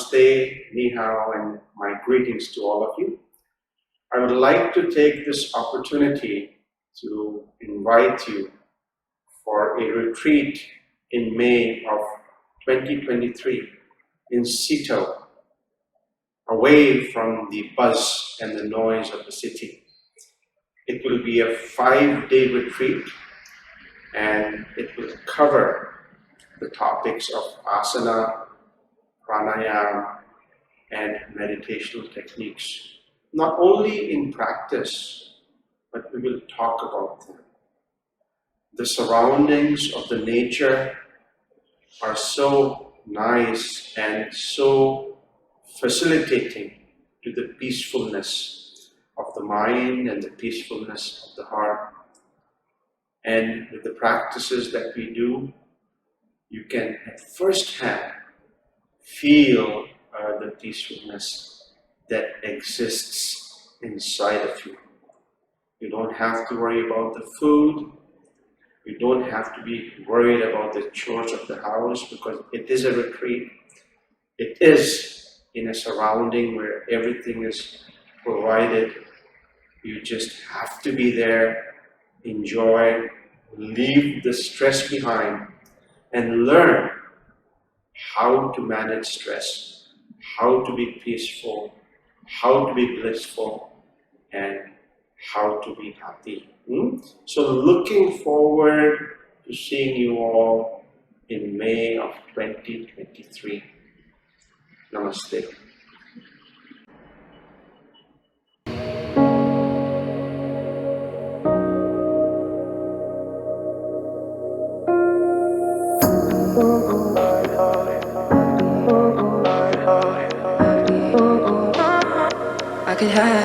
Namaste, Ni Hao, and my greetings to all of you. I would like to take this opportunity to invite you for a retreat in May of 2023 in Sito, away from the buzz and the noise of the city. It will be a 5-day retreat, and it will cover the topics of asana, pranayama, and meditational techniques. Not only in practice, but we will talk about them. The surroundings of the nature are so nice and so facilitating to the peacefulness of the mind and the peacefulness of the heart. And with the practices that we do, you can at first hand feel the peacefulness that exists inside of you. You don't have to worry about the food. You don't have to be worried about the chores of the house, because it is a retreat. It is in a surrounding where everything is provided. You just have to be there, enjoy, leave the stress behind, and learn how to manage stress, how to be peaceful, how to be blissful, and how to be happy. So looking forward to seeing you all in May of 2023. Namaste. I could have